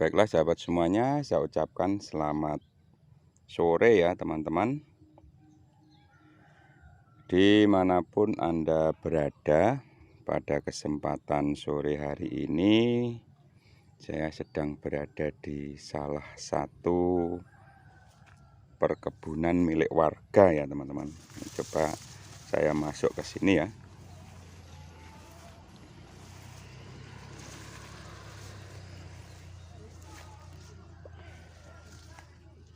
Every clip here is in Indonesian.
Baiklah sahabat semuanya, saya ucapkan selamat sore ya teman-teman. Dimanapun Anda berada, pada kesempatan sore hari ini saya sedang berada di salah satu perkebunan milik warga ya teman-teman. Coba saya masuk ke sini ya.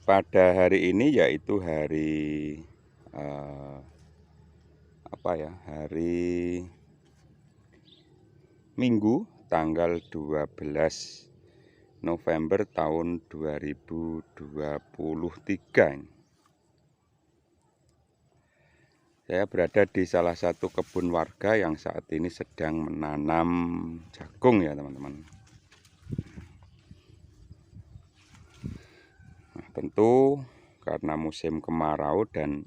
Pada hari ini yaitu hari hari Minggu tanggal 12 November tahun 2023. Saya berada di salah satu kebun warga yang saat ini sedang menanam jagung ya teman-teman. Nah, tentu karena musim kemarau dan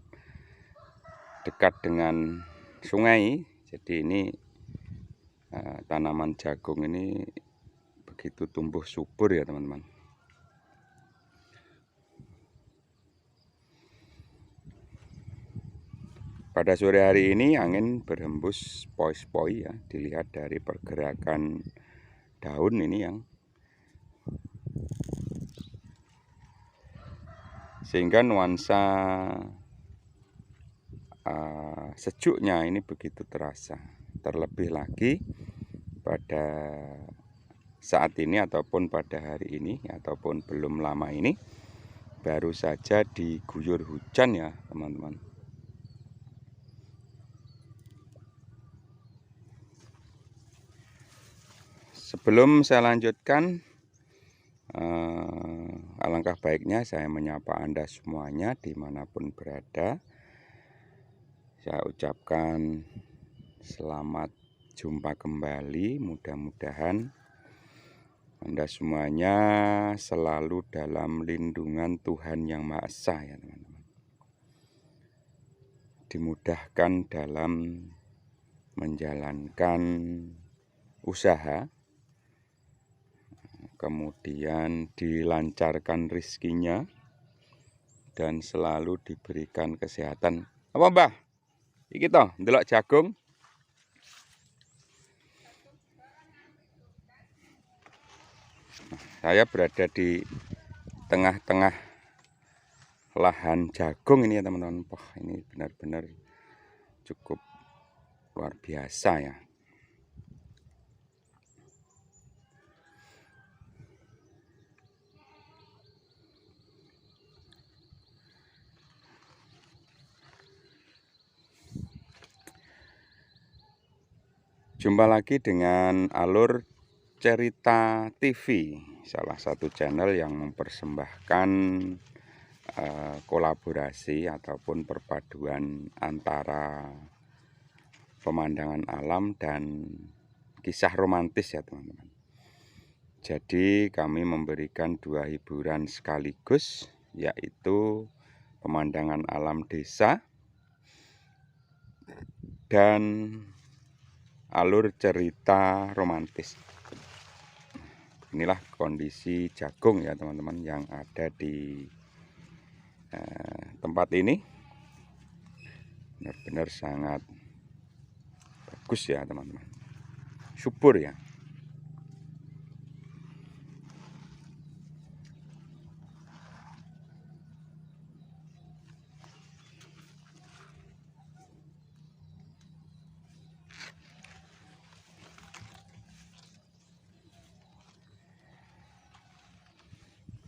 dekat dengan sungai, jadi ini tanaman jagung ini begitu tumbuh subur ya teman-teman. Pada sore hari ini angin berhembus poi-poi ya, dilihat dari pergerakan daun ini yang sehingga nuansa sejuknya ini begitu terasa. Terlebih lagi pada saat ini ataupun pada hari ini ataupun belum lama ini baru saja diguyur hujan ya teman-teman. Sebelum saya lanjutkan, alangkah baiknya saya menyapa Anda semuanya dimanapun berada. Saya ucapkan selamat jumpa kembali. Mudah-mudahan Anda semuanya selalu dalam lindungan Tuhan Yang Maha Esa ya teman-teman. Dimudahkan dalam menjalankan usaha, kemudian dilancarkan rizkinya, dan selalu diberikan kesehatan. Apa mbah? Iki toh, ndelok jagung. Saya berada di tengah-tengah lahan jagung ini ya teman-teman. Wah, ini benar-benar cukup luar biasa ya. Jumpa lagi dengan Alur Cerita TV, salah satu channel yang mempersembahkan kolaborasi ataupun perpaduan antara pemandangan alam dan kisah romantis ya teman-teman. Jadi kami memberikan dua hiburan sekaligus, yaitu pemandangan alam desa dan alur cerita romantis. Inilah kondisi jagung ya teman-teman yang ada di tempat ini. Benar-benar sangat bagus ya teman-teman, subur ya.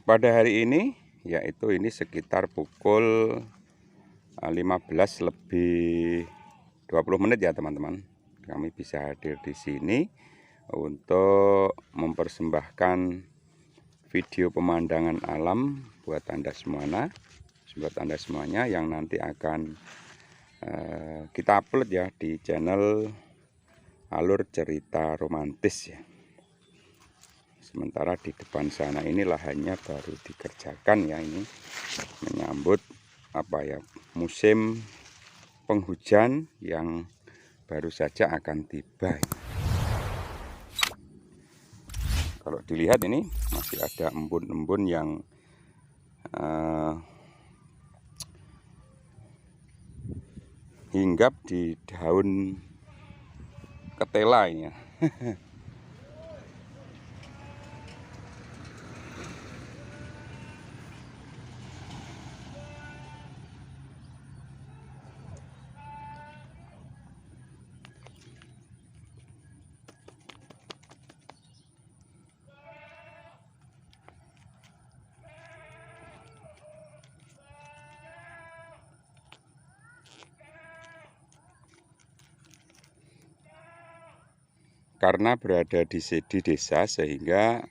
Pada hari ini, yaitu ini sekitar pukul 15 lebih 20 menit ya teman-teman. Kami bisa hadir di sini untuk mempersembahkan video pemandangan alam buat Anda semuanya yang nanti akan kita upload ya di channel Alur Cerita Romantis ya. Sementara di depan sana ini lahannya baru dikerjakan ya, ini menyambut musim penghujan yang baru saja akan tiba. Kalau dilihat ini masih ada embun-embun yang hinggap di daun ketela ini ya. Karena berada di desa sehingga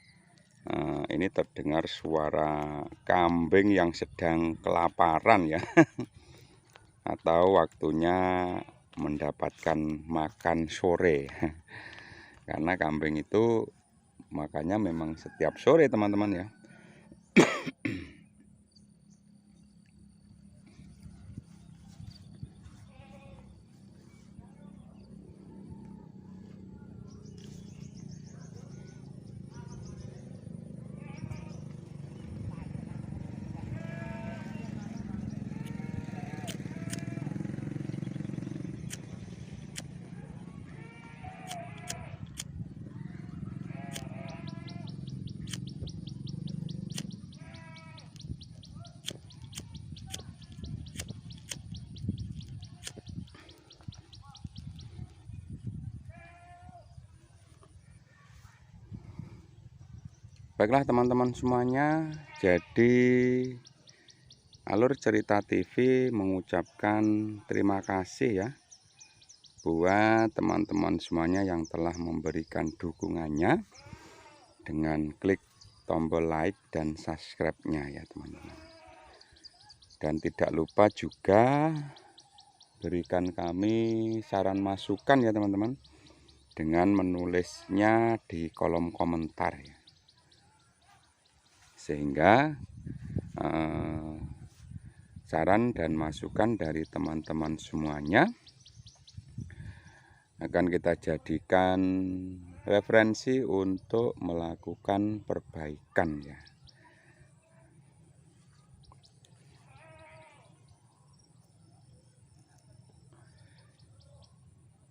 ini terdengar suara kambing yang sedang kelaparan ya. Atau waktunya mendapatkan makan sore. Karena kambing itu makanya memang setiap sore teman-teman ya. Baiklah teman-teman semuanya, jadi Alur Cerita TV mengucapkan terima kasih ya buat teman-teman semuanya yang telah memberikan dukungannya dengan klik tombol like dan subscribe-nya ya teman-teman. Dan tidak lupa juga berikan kami saran masukan ya teman-teman dengan menulisnya di kolom komentar ya. Sehingga saran dan masukan dari teman-teman semuanya akan kita jadikan referensi untuk melakukan perbaikan ya.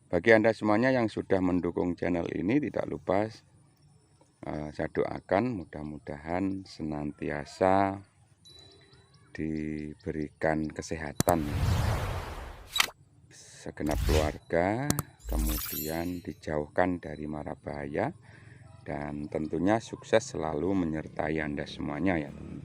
Bagi Anda semuanya yang sudah mendukung channel ini, tidak lupa saya doakan mudah-mudahan senantiasa diberikan kesehatan segenap keluarga, kemudian dijauhkan dari mara bahaya, dan tentunya sukses selalu menyertai Anda semuanya ya teman.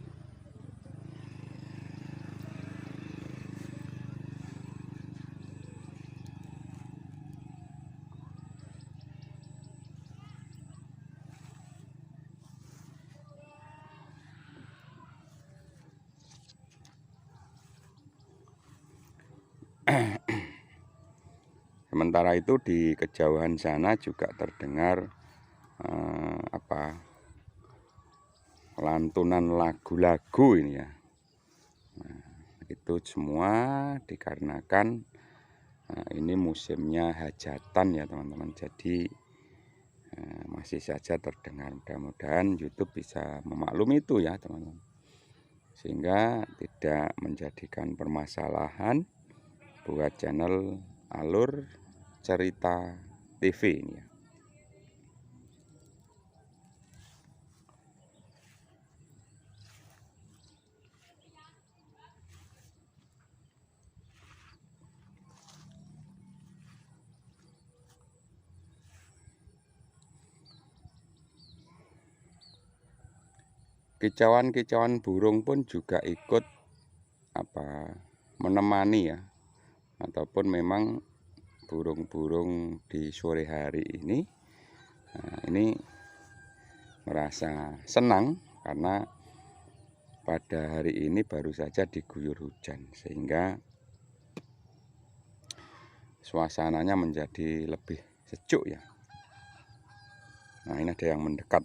Sementara itu di kejauhan sana juga terdengar lantunan lagu-lagu ini ya. Nah, itu semua dikarenakan ini musimnya hajatan ya teman-teman. Jadi masih saja terdengar. Mudah-mudahan YouTube bisa memaklumi itu ya teman-teman, sehingga tidak menjadikan permasalahan buat channel Alur Cerita TV ini ya. Kicauan-kicauan burung pun juga ikut menemani ya, ataupun memang burung-burung di sore hari ini ini merasa senang karena pada hari ini baru saja diguyur hujan, sehingga suasananya menjadi lebih sejuk ya. Nah, ini ada yang mendekat.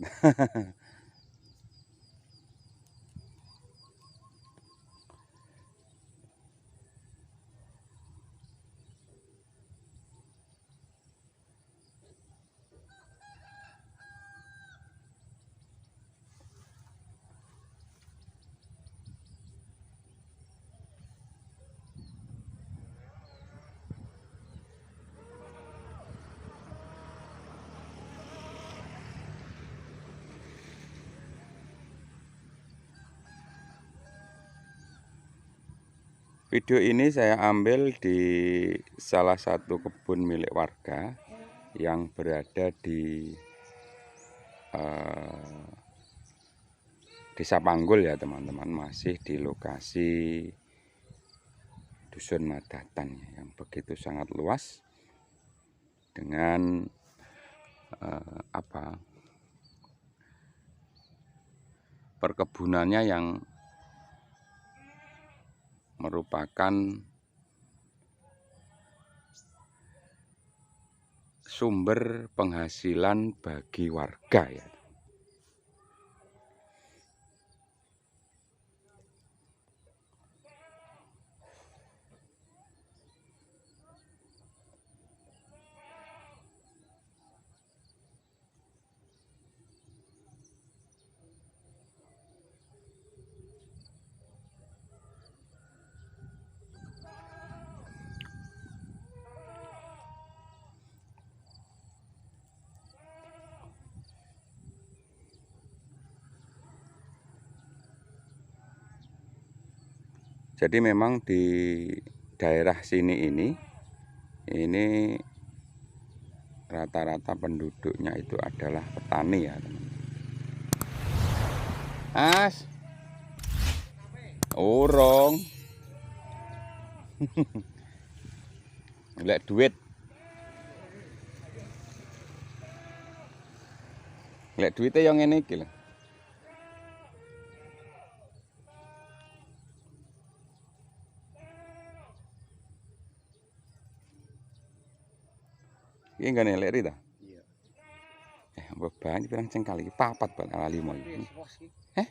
Video ini saya ambil di salah satu kebun milik warga yang berada di Desa Panggul ya teman-teman, masih di lokasi Dusun Madatan yang begitu sangat luas dengan perkebunannya yang merupakan sumber penghasilan bagi warga ya. Jadi memang di daerah sini ini rata-rata penduduknya itu adalah petani ya teman-teman. As, urung, lek duit duitnya yang ini iki lho. Iki enggak nelek ri ta? Iya. Beban pirang cengkal iki? Papat bal ala 5 iki. Heh?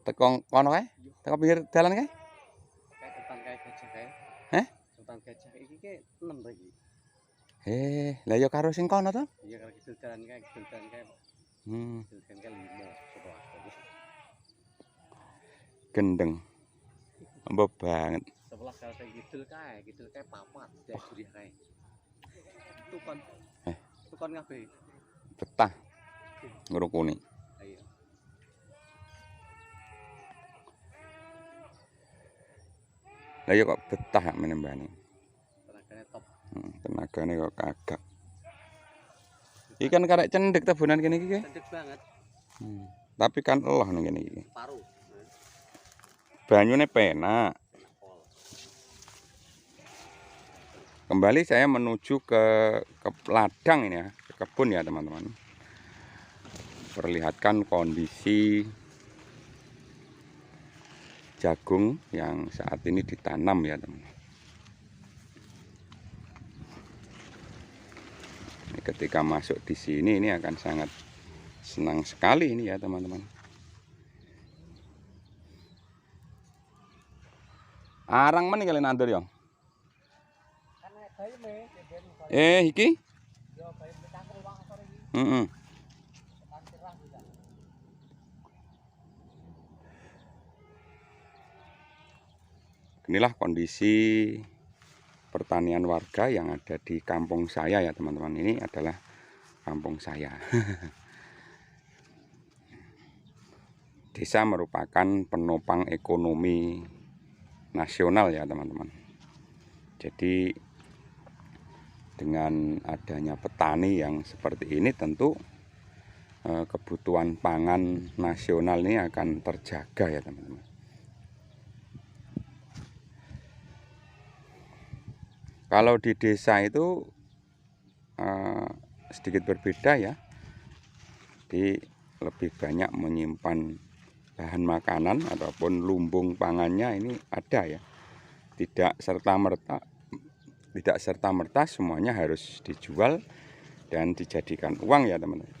Teko kono kae? Teko pinggir dalan kae? Kae depan kae gajah kae. Heh? Depan gajah iki ke 6 ta iki. Lah ya karo sing kono to? Iya karo kidul dalan kae, Kidul dalan kae. Kidul dalan kae 5 gendeng. Empuk banget. 11 karo sing kidul kae papat, dek juri kae. Tukon. Tukon kabeh. Betah. Ngrukuni. Ayo. Lah ya kok betah menembani. Tenagane top. Tenagane kok kagak. Iki kan karek cendek tabunan kene iki. Cendek banget. Tapi kan eloh ning kene iki. Paru. Banyune penak. Kembali saya menuju ke ladang ini ya, ke kebun ya teman-teman. Perlihatkan kondisi jagung yang saat ini ditanam ya teman-teman. Ketika masuk di sini ini akan sangat senang sekali ini ya teman-teman. Arang mana kalian nandur ya? Iki? Inilah kondisi pertanian warga yang ada di kampung saya ya teman-teman. Ini adalah kampung saya. Desa merupakan penopang ekonomi nasional ya teman-teman. Jadi dengan adanya petani yang seperti ini tentu kebutuhan pangan nasional ini akan terjaga ya teman-teman. Kalau di desa itu sedikit berbeda ya, lebih banyak menyimpan bahan makanan ataupun lumbung pangannya ini ada ya, tidak serta-merta semuanya harus dijual dan dijadikan uang ya teman-teman.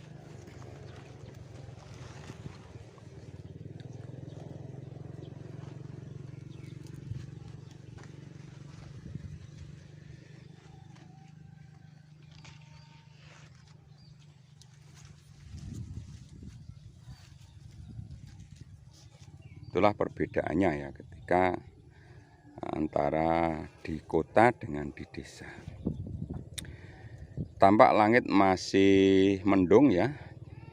Itulah perbedaannya ya ketika antara di kota dengan di desa. Tampak langit masih mendung ya.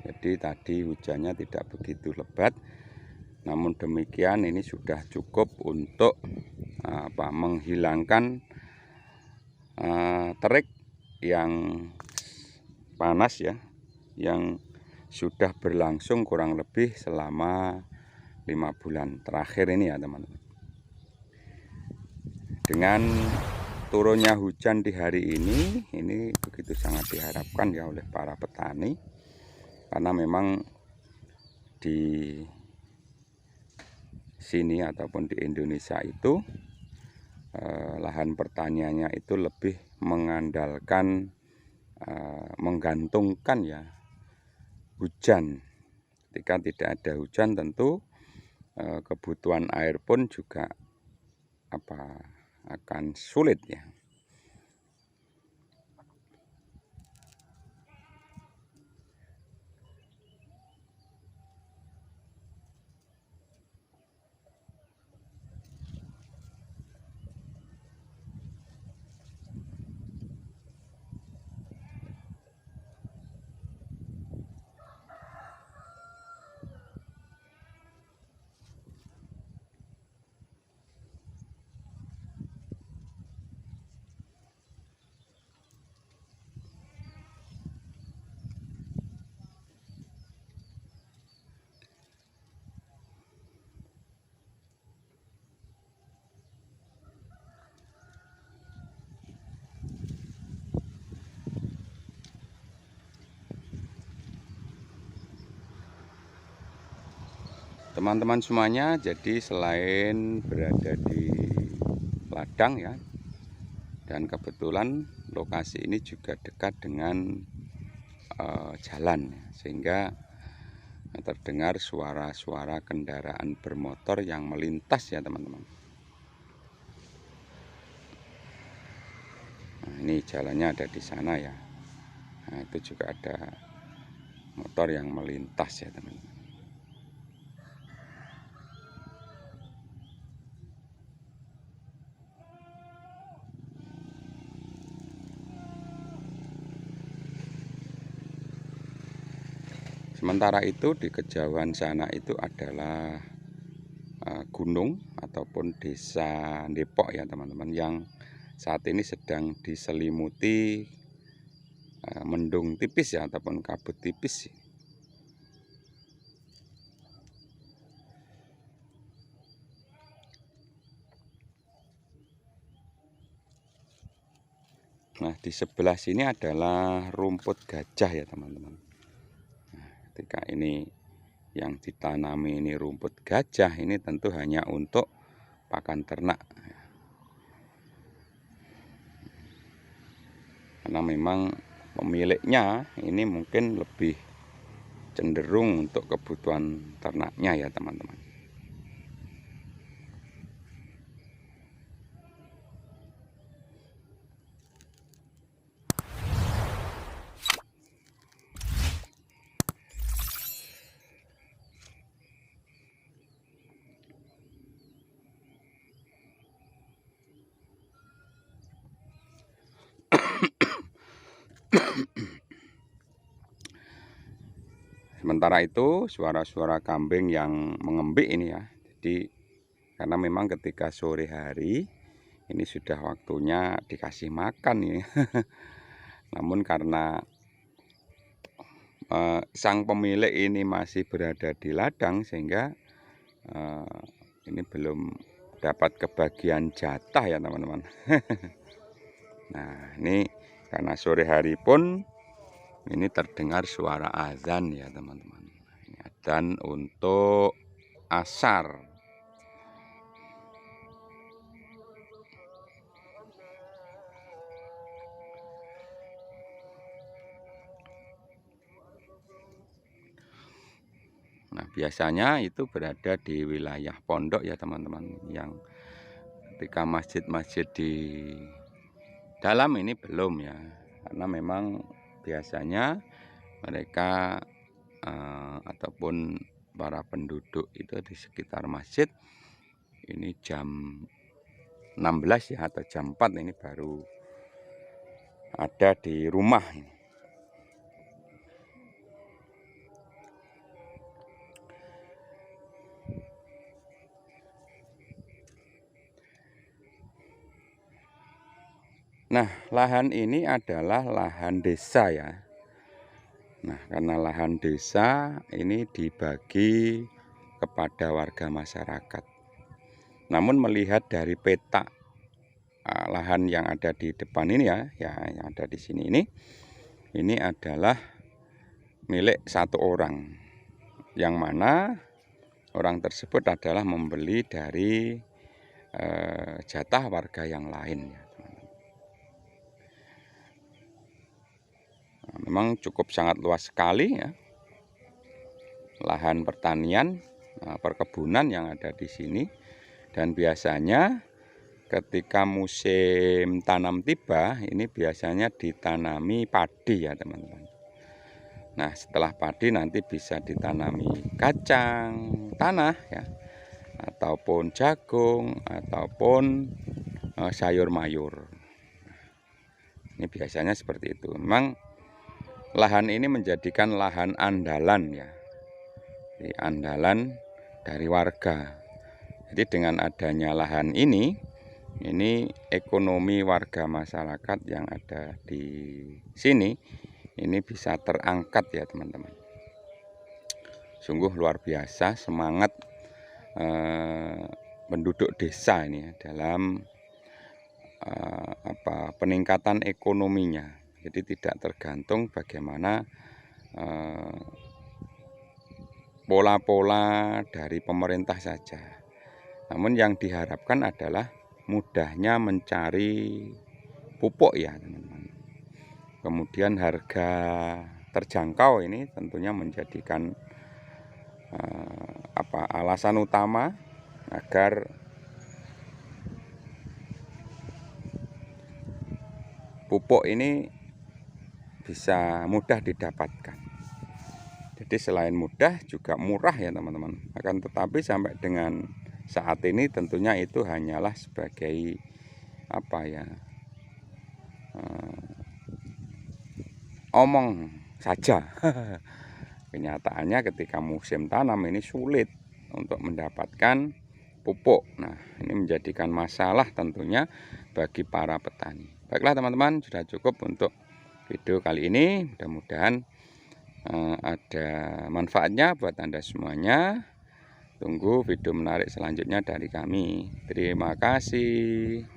Jadi tadi hujannya tidak begitu lebat. Namun demikian ini sudah cukup untuk menghilangkan terik yang panas ya, yang sudah berlangsung kurang lebih selama 5 bulan terakhir ini ya teman-teman. Dengan turunnya hujan di hari ini begitu sangat diharapkan ya oleh para petani, karena memang di sini ataupun di Indonesia itu lahan pertaniannya itu lebih mengandalkan menggantungkan ya hujan. Ketika tidak ada hujan tentu kebutuhan air pun juga akan sulit ya. Teman-teman semuanya, jadi selain berada di ladang ya, dan kebetulan lokasi ini juga dekat dengan jalan, sehingga terdengar suara-suara kendaraan bermotor yang melintas ya teman-teman. Nah, ini jalannya ada di sana ya. Nah, itu juga ada motor yang melintas ya teman-teman. Sementara itu di kejauhan sana itu adalah gunung ataupun desa Depok ya teman-teman, yang saat ini sedang diselimuti mendung tipis ya ataupun kabut tipis. Nah, di sebelah sini adalah rumput gajah ya teman-teman. Nah, ketika ini yang ditanami ini rumput gajah, ini tentu hanya untuk pakan ternak. Karena memang pemiliknya ini mungkin lebih cenderung untuk kebutuhan ternaknya ya teman-teman. Sementara itu suara-suara kambing yang mengembik ini ya. Jadi karena memang ketika sore hari ini sudah waktunya dikasih makan ya. Namun karena sang pemilik ini masih berada di ladang, sehingga ini belum dapat kebagian jatah ya teman-teman. Nah, ini karena sore hari pun ini terdengar suara azan ya teman-teman. Ini azan untuk asar. Nah, biasanya itu berada di wilayah pondok ya teman-teman, yang ketika masjid-masjid di dalam ini belum ya, karena memang biasanya mereka ataupun para penduduk itu di sekitar masjid ini jam 16 ya atau jam 4 ini baru ada di rumah ini. Nah, lahan ini adalah lahan desa ya. Nah, karena lahan desa ini dibagi kepada warga masyarakat. Namun melihat dari peta lahan yang ada di depan ini ya, yang ada di sini ini adalah milik satu orang, yang mana orang tersebut adalah membeli dari jatah warga yang lain ya. Nah, memang cukup sangat luas sekali ya lahan pertanian, perkebunan yang ada di sini. Dan biasanya ketika musim tanam tiba, ini biasanya ditanami padi ya teman-teman. Nah, setelah padi nanti bisa ditanami kacang tanah ya, ataupun jagung, ataupun sayur mayur. Ini biasanya seperti itu. Memang lahan ini menjadikan lahan andalan ya, andalan dari warga. Jadi dengan adanya lahan ini ekonomi warga masyarakat yang ada di sini ini bisa terangkat ya teman-teman. Sungguh luar biasa semangat penduduk desa ini ya, dalam peningkatan ekonominya. Jadi tidak tergantung bagaimana pola-pola dari pemerintah saja. Namun yang diharapkan adalah mudahnya mencari pupuk ya teman-teman. Kemudian harga terjangkau ini tentunya menjadikan alasan utama agar pupuk ini bisa mudah didapatkan. Jadi selain mudah juga murah ya teman-teman. Akan tetapi sampai dengan saat ini tentunya itu hanyalah sebagai omong saja. Kenyataannya ketika musim tanam ini sulit untuk mendapatkan pupuk. Nah, ini menjadikan masalah tentunya bagi para petani. Baiklah teman-teman, sudah cukup untuk video kali ini. Mudah-mudahan ada manfaatnya buat Anda semuanya. Tunggu video menarik selanjutnya dari kami. Terima kasih.